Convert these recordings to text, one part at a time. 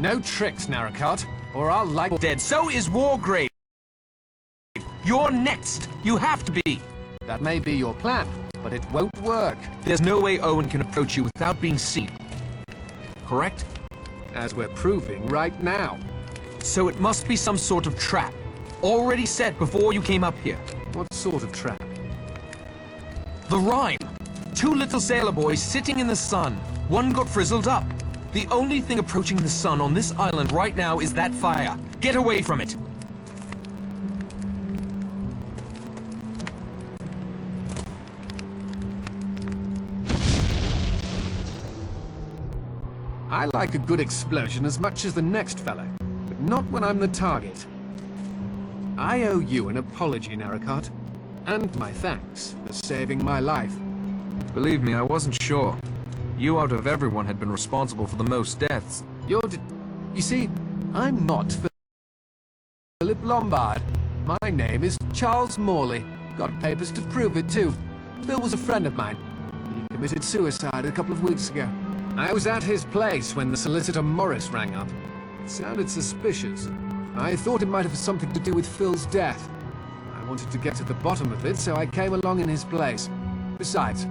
No tricks, Narracott, or I'll like Dead. So is Wargrave. You're next. You have to be. That may be your plan, but it won't work. There's no way Owen can approach you without being seen. Correct? As we're proving right now. So it must be some sort of trap. Already set before you came up here. What sort of trap? The rhyme. Two little sailor boys sitting in the sun. One got frizzled up. The only thing approaching the sun on this island right now is that fire. Get away from it. I like a good explosion as much as the next fella, but not when I'm the target. I owe you an apology, Narracott, and my thanks for saving my life. Believe me, I wasn't sure. You out of everyone had been responsible for the most deaths. You see, I'm not Philip Lombard. My name is Charles Morley. Got papers to prove it, too. Bill was a friend of mine. He committed suicide a couple of weeks ago. I was at his place when the solicitor Morris rang up. It sounded suspicious. I thought it might have something to do with Phil's death. I wanted to get to the bottom of it, so I came along in his place. Besides,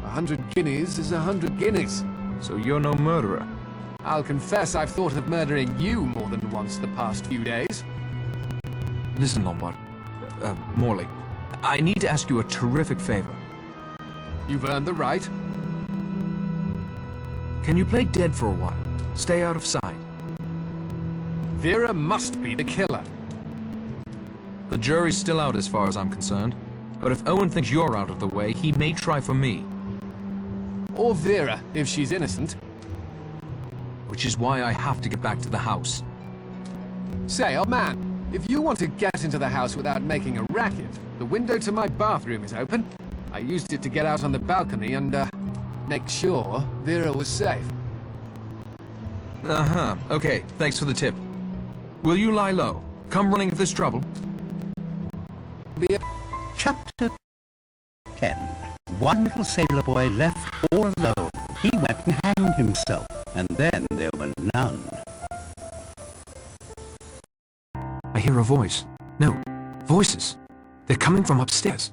100 guineas is 100 guineas. So you're no murderer? I'll confess I've thought of murdering you more than once the past few days. Listen, Lombard. Morley. I need to ask you a terrific favor. You've earned the right. Can you play dead for a while? Stay out of sight. Vera must be the killer. The jury's still out as far as I'm concerned. But if Owen thinks you're out of the way, he may try for me. Or Vera, if she's innocent. Which is why I have to get back to the house. Say, old man, if you want to get into the house without making a racket, the window to my bathroom is open. I used it to get out on the balcony and, make sure Vera was safe. Uh-huh. Okay, thanks for the tip. Will you lie low? Come running if there's trouble. Chapter 10. One little sailor boy left all alone. He went and hanged himself, and then there were none. I hear a voice. No, voices. They're coming from upstairs.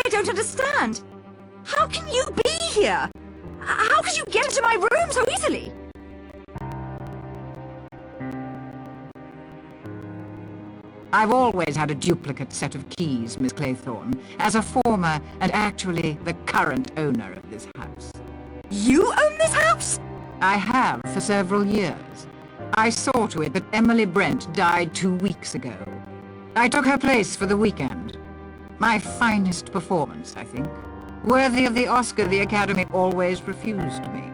I don't understand. How can you be here? How could you get into my room so easily? I've always had a duplicate set of keys, Miss Claythorne, as a former and actually the current owner of this house. You own this house? I have for several years. I saw to it that Emily Brent died 2 weeks ago. I took her place for the weekend. My finest performance, I think. Worthy of the Oscar the Academy always refused me.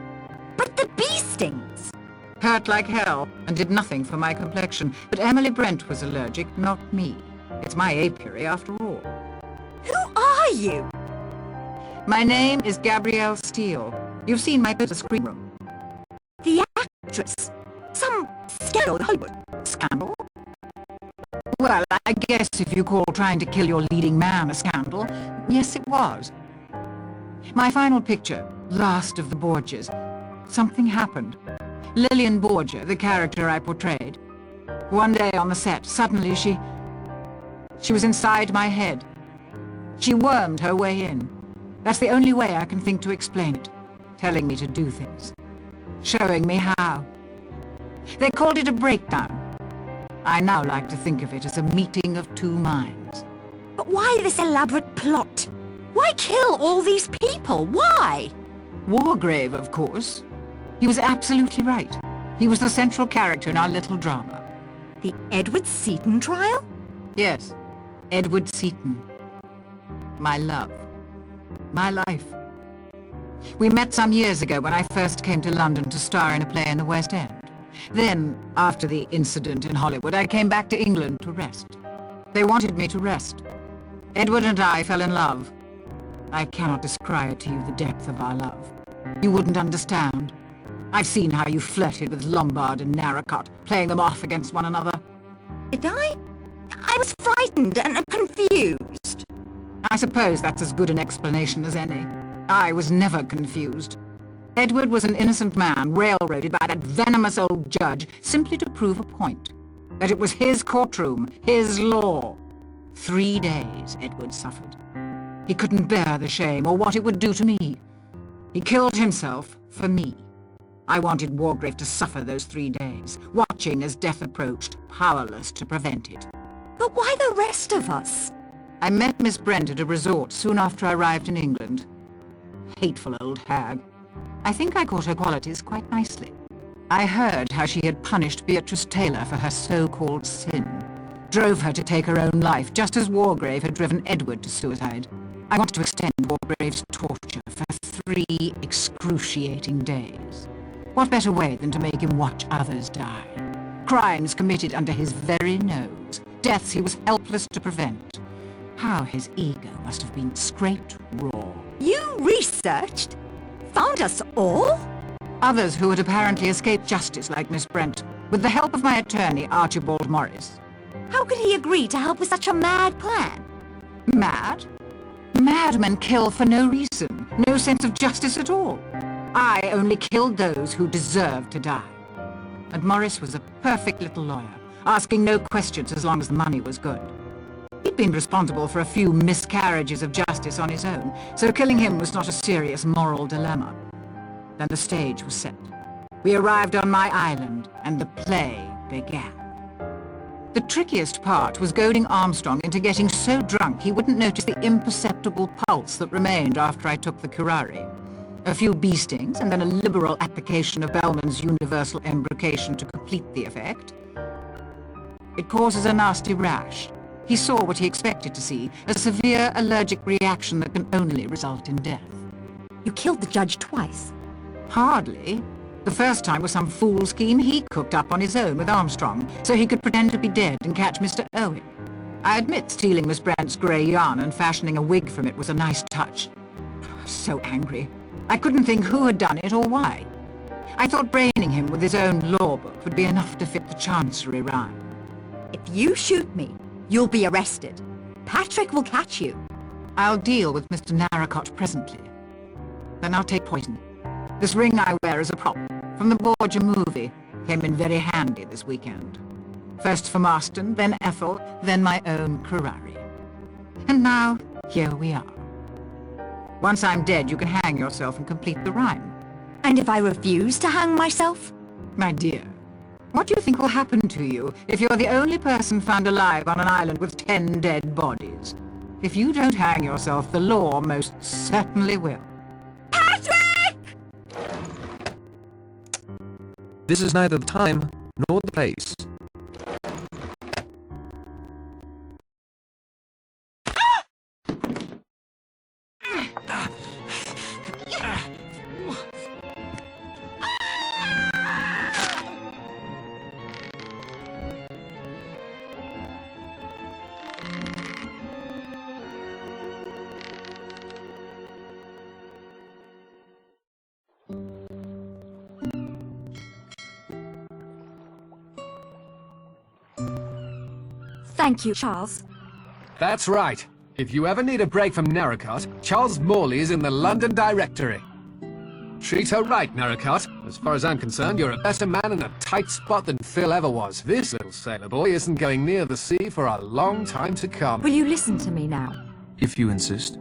But the bee stings! Hurt like hell, and did nothing for my complexion. But Emily Brent was allergic, not me. It's my apiary, after all. Who are you? My name is Gabrielle Steele. You've seen my screen room. The actress? Some scandal in Hollywood. Scandal? Well, I guess if you call trying to kill your leading man a scandal, yes, it was. My final picture, Last of the Borgias. Something happened. Lillian Borgia, the character I portrayed. One day on the set, suddenly she was inside my head. She wormed her way in. That's the only way I can think to explain it. Telling me to do things. Showing me how. They called it a breakdown. I now like to think of it as a meeting of two minds. But why this elaborate plot? Why kill all these people? Why? Wargrave, of course. He was absolutely right. He was the central character in our little drama. The Edward Seaton trial? Yes, Edward Seaton. My love. My life. We met some years ago when I first came to London to star in a play in the West End. Then, after the incident in Hollywood, I came back to England to rest. They wanted me to rest. Edward and I fell in love. I cannot describe to you the depth of our love. You wouldn't understand. I've seen how you flirted with Lombard and Narracott, playing them off against one another. Did I? I was frightened and confused. I suppose that's as good an explanation as any. I was never confused. Edward was an innocent man railroaded by that venomous old judge simply to prove a point. That it was his courtroom, his law. 3 days Edward suffered. He couldn't bear the shame or what it would do to me. He killed himself for me. I wanted Wargrave to suffer those 3 days, watching as death approached, powerless to prevent it. But why the rest of us? I met Miss Brent at a resort soon after I arrived in England. Hateful old hag. I think I caught her qualities quite nicely. I heard how she had punished Beatrice Taylor for her so-called sin. Drove her to take her own life, just as Wargrave had driven Edward to suicide. I wanted to extend Wargrave's torture for 3 excruciating days. What better way than to make him watch others die? Crimes committed under his very nose. Deaths he was helpless to prevent. How his ego must have been scraped raw. You researched? Found us all? Others who had apparently escaped justice, like Miss Brent, with the help of my attorney, Archibald Morris. How could he agree to help with such a mad plan? Mad? Madmen kill for no reason, no sense of justice at all. I only killed those who deserved to die. And Morris was a perfect little lawyer, asking no questions as long as the money was good. He'd been responsible for a few miscarriages of justice on his own, so killing him was not a serious moral dilemma. Then the stage was set. We arrived on my island, and the play began. The trickiest part was goading Armstrong into getting so drunk he wouldn't notice the imperceptible pulse that remained after I took the curare. A few bee stings, and then a liberal application of Bellman's universal embrocation to complete the effect. It causes a nasty rash. He saw what he expected to see, a severe allergic reaction that can only result in death. You killed the judge twice. Hardly. The first time was some fool scheme he cooked up on his own with Armstrong, so he could pretend to be dead and catch Mr. Owen. I admit stealing Miss Brandt's grey yarn and fashioning a wig from it was a nice touch. I was so angry. I couldn't think who had done it or why. I thought braining him with his own law book would be enough to fit the chancery rhyme. If you shoot me, you'll be arrested. Patrick will catch you. I'll deal with Mr. Narracott presently. Then I'll take poison. This ring I wear is a prop from the Borgia movie. Came in very handy this weekend. First for Marston, then Ethel, then my own curare. And now, here we are. Once I'm dead, you can hang yourself and complete the rhyme. And if I refuse to hang myself? My dear, what do you think will happen to you if you're the only person found alive on an island with 10 dead bodies? If you don't hang yourself, the law most certainly will. Patrick! This is neither the time nor the place. Thank you, Charles. That's right. If you ever need a break from Narracott, Charles Morley is in the London Directory. Treat her right, Narracott. As far as I'm concerned, you're a better man in a tight spot than Phil ever was. This little sailor boy isn't going near the sea for a long time to come. Will you listen to me now? If you insist.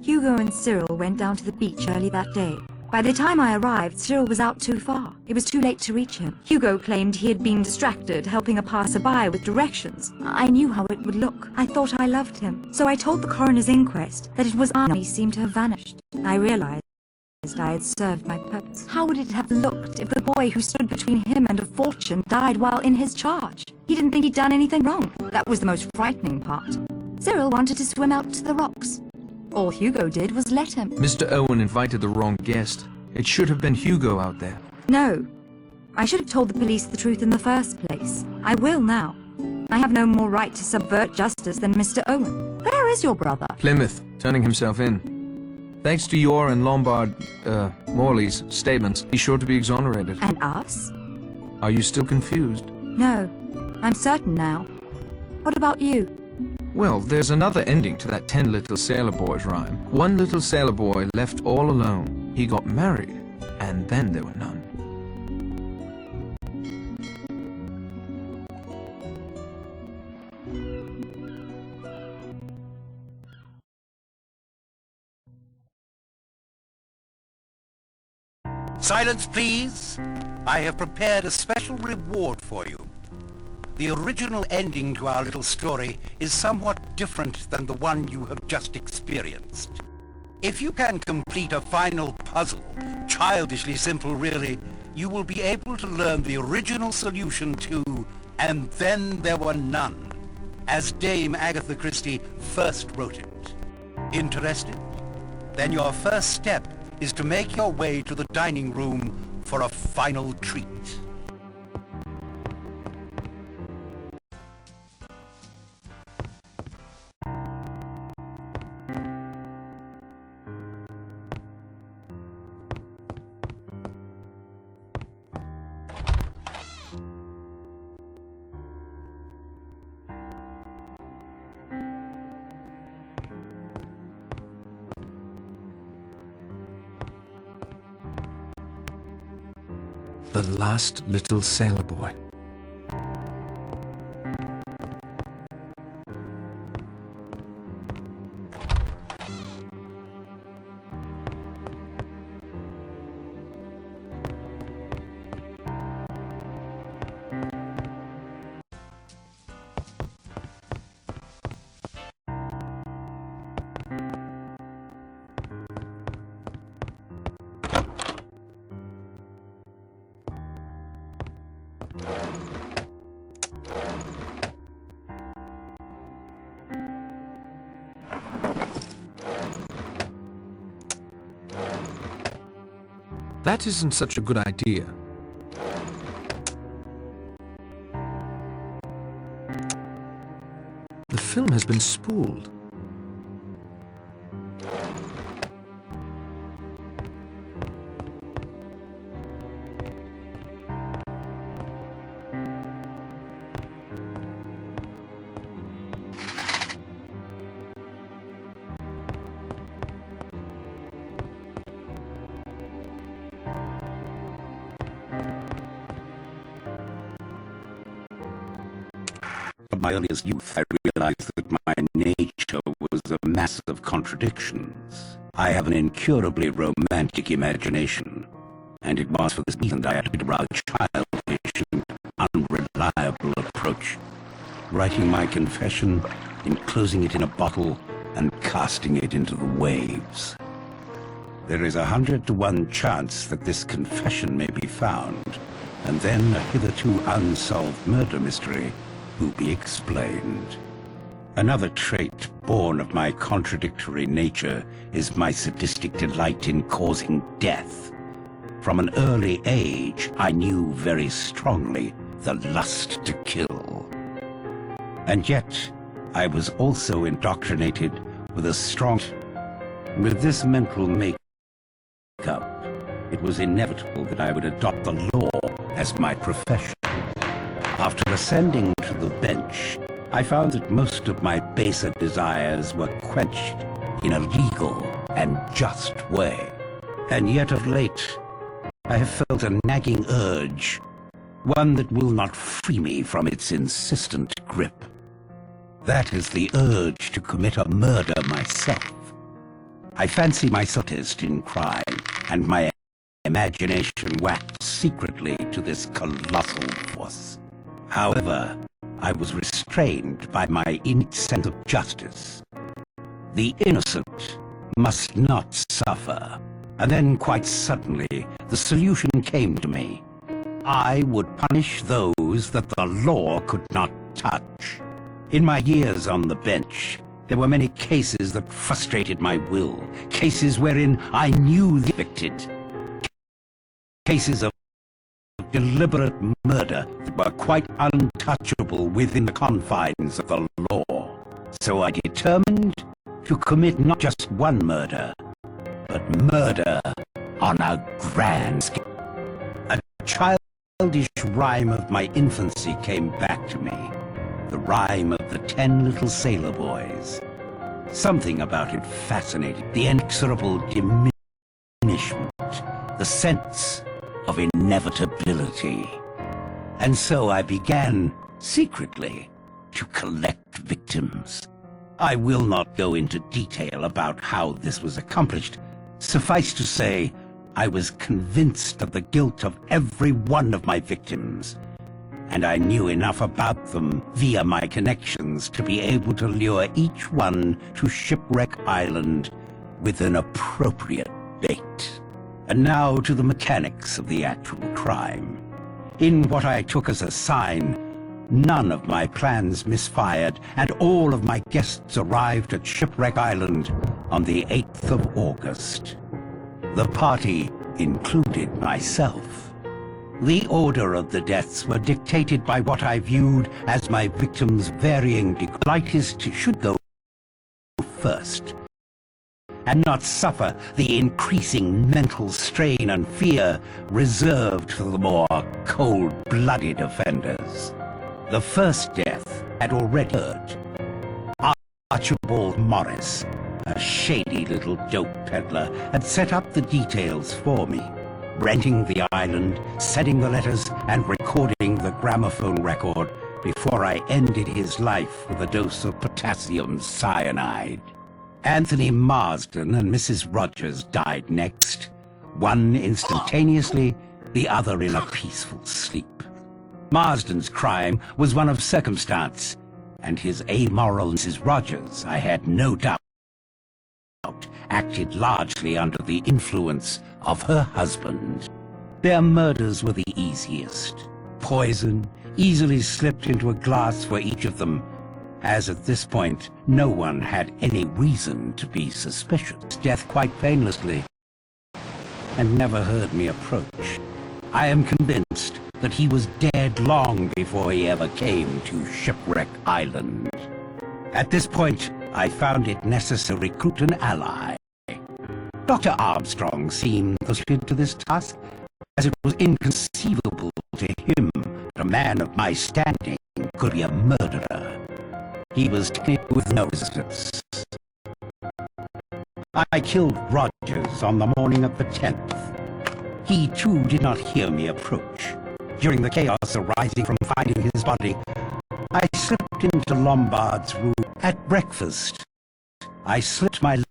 Hugo and Cyril went down to the beach early that day. By the time I arrived, Cyril was out too far. It was too late to reach him. Hugo claimed he had been distracted helping a passerby with directions. I knew how it would look. I thought I loved him. So I told the coroner's inquest that it was Arnie seemed to have vanished. I realized I had served my purpose. How would it have looked if the boy who stood between him and a fortune died while in his charge? He didn't think he'd done anything wrong. That was the most frightening part. Cyril wanted to swim out to the rocks. All Hugo did was let him. Mr. Owen invited the wrong guest. It should have been Hugo out there. No. I should have told the police the truth in the first place. I will now. I have no more right to subvert justice than Mr. Owen. Where is your brother? Plymouth, turning himself in. Thanks to your and Morley's statements, he's sure to be exonerated. And us? Are you still confused? No. I'm certain now. What about you? Well, there's another ending to that 10 little sailor boys rhyme. One little sailor boy left all alone. He got married, and then there were none. Silence, please. I have prepared a special reward for you. The original ending to our little story is somewhat different than the one you have just experienced. If you can complete a final puzzle, childishly simple really, you will be able to learn the original solution to "And Then There Were None," as Dame Agatha Christie first wrote it. Interested? Then your first step is to make your way to the dining room for a final treat. The last little sailor boy. That isn't such a good idea. The film has been spooled. From my earliest youth, I realized that my nature was a mass of contradictions. I have an incurably romantic imagination, and it was for this reason that I adopted a rather childish and unreliable approach, writing my confession, enclosing it in a bottle, and casting it into the waves. There is 100 to 1 chance that this confession may be found, and then a hitherto unsolved murder mystery will be explained. Another trait born of my contradictory nature is my sadistic delight in causing death. From an early age, I knew very strongly the lust to kill. And yet, I was also indoctrinated with a strong... With this mental makeup, it was inevitable that I would adopt the law as my profession. After ascending to the bench, I found that most of my baser desires were quenched in a legal and just way. And yet of late, I have felt a nagging urge, one that will not free me from its insistent grip. That is the urge to commit a murder myself. I fancy myself in crime, and my imagination waxed secretly to this colossal force. However, I was restrained by my innate sense of justice. The innocent must not suffer. And then, quite suddenly, the solution came to me. I would punish those that the law could not touch. In my years on the bench, there were many cases that frustrated my will, cases wherein I knew the convicted, cases of deliberate murder that were quite untouchable within the confines of the law. So I determined to commit not just one murder, but murder on a grand scale. A childish rhyme of my infancy came back to me. The rhyme of the 10 little sailor boys. Something about it fascinated. The inexorable diminishment, the sense of inevitability. And so I began, secretly, to collect victims. I will not go into detail about how this was accomplished. Suffice to say, I was convinced of the guilt of every one of my victims, and I knew enough about them via my connections to be able to lure each one to Shipwreck Island with an appropriate bait. And now to the mechanics of the actual crime. In what I took as a sign, none of my plans misfired, and all of my guests arrived at Shipwreck Island on the 8th of August. The party included myself. The order of the deaths were dictated by what I viewed as my victims' varying degrees. The lightest should go first, and not suffer the increasing mental strain and fear reserved for the more cold-blooded offenders. The first death had already occurred. Archibald Morris, a shady little dope peddler, had set up the details for me, renting the island, sending the letters, and recording the gramophone record before I ended his life with a dose of potassium cyanide. Anthony Marsden and Mrs. Rogers died next, one instantaneously, the other in a peaceful sleep. Marsden's crime was one of circumstance, and his amoral Mrs. Rogers, I had no doubt, acted largely under the influence of her husband. Their murders were the easiest. Poison easily slipped into a glass for each of them, as at this point no one had any reason to be suspicious. Death quite painlessly, and never heard me approach. I am convinced that he was dead long before he ever came to Shipwreck Island. At this point, I found it necessary to recruit an ally. Dr. Armstrong seemed suited to this task, as it was inconceivable to him that a man of my standing could be a murderer. He was taken with no resistance. I killed Rogers on the morning of the 10th. He too did not hear me approach. During the chaos arising from finding his body, I slipped into Lombard's room. At breakfast, I slipped my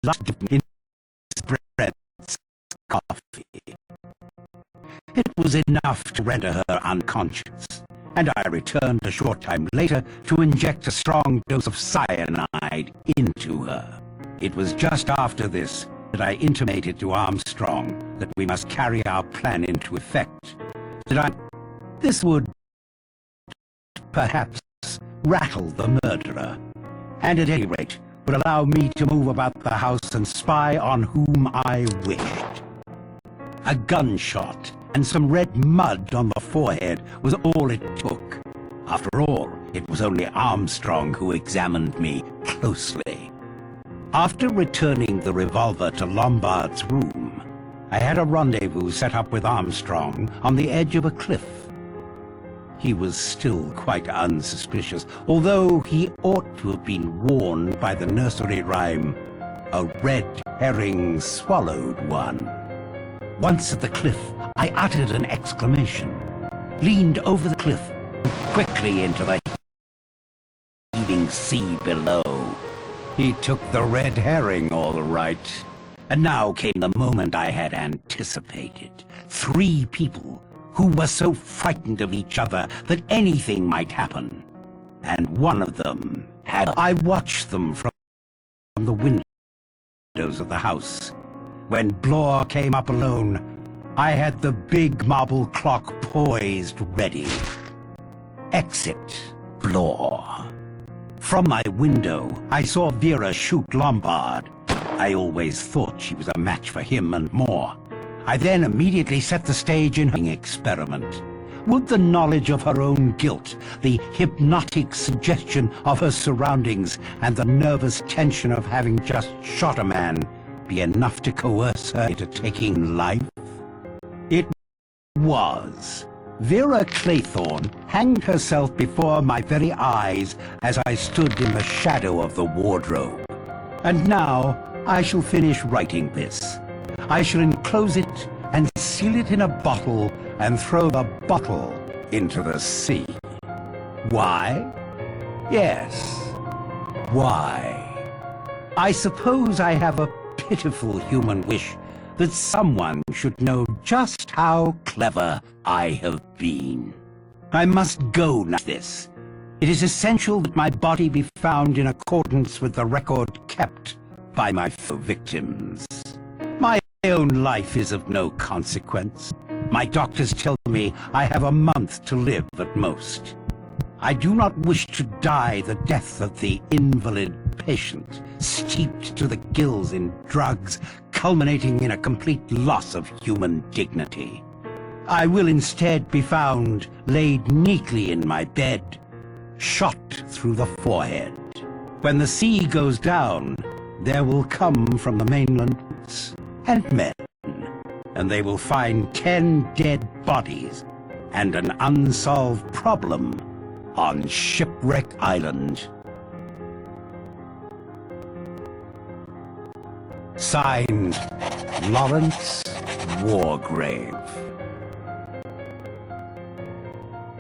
last in his bread's coffee. It was enough to render her unconscious, and I returned a short time later to inject a strong dose of cyanide into her. It was just after this that I intimated to Armstrong that we must carry our plan into effect. This would perhaps rattle the murderer, and at any rate would allow me to move about the house and spy on whom I wished. A gunshot and some red mud on the forehead was all it took. After all, it was only Armstrong who examined me closely. After returning the revolver to Lombard's room, I had a rendezvous set up with Armstrong on the edge of a cliff. He was still quite unsuspicious, although he ought to have been warned by the nursery rhyme, "A red herring swallowed one." Once at the cliff, I uttered an exclamation, leaned over the cliff, and quickly into the heaving sea below. He took the red herring, all right. And now came the moment I had anticipated. 3 people who were so frightened of each other that anything might happen. And one of them had... I watched them from the windows of the house. When Blore came up alone, I had the big marble clock poised ready. Exit Blore. From my window, I saw Vera shoot Lombard. I always thought she was a match for him and more. I then immediately set the stage in her experiment. Would the knowledge of her own guilt, the hypnotic suggestion of her surroundings, and the nervous tension of having just shot a man be enough to coerce her into taking life? It was. Vera Claythorne hanged herself before my very eyes as I stood in the shadow of the wardrobe. And now I shall finish writing this. I shall enclose it and seal it in a bottle and throw the bottle into the sea. Why? Yes. Why? I suppose I have a pitiful human wish that someone should know just how clever I have been. I must go now. This. It is essential that my body be found in accordance with the record kept by my victims. My own life is of no consequence. My doctors tell me I have a month to live at most. I do not wish to die the death of the invalid patient, steeped to the gills in drugs, culminating in a complete loss of human dignity. I will instead be found laid neatly in my bed, shot through the forehead. When the sea goes down, there will come from the mainland and men, and they will find 10 dead bodies and an unsolved problem on Shipwreck Island. Signed, Lawrence Wargrave.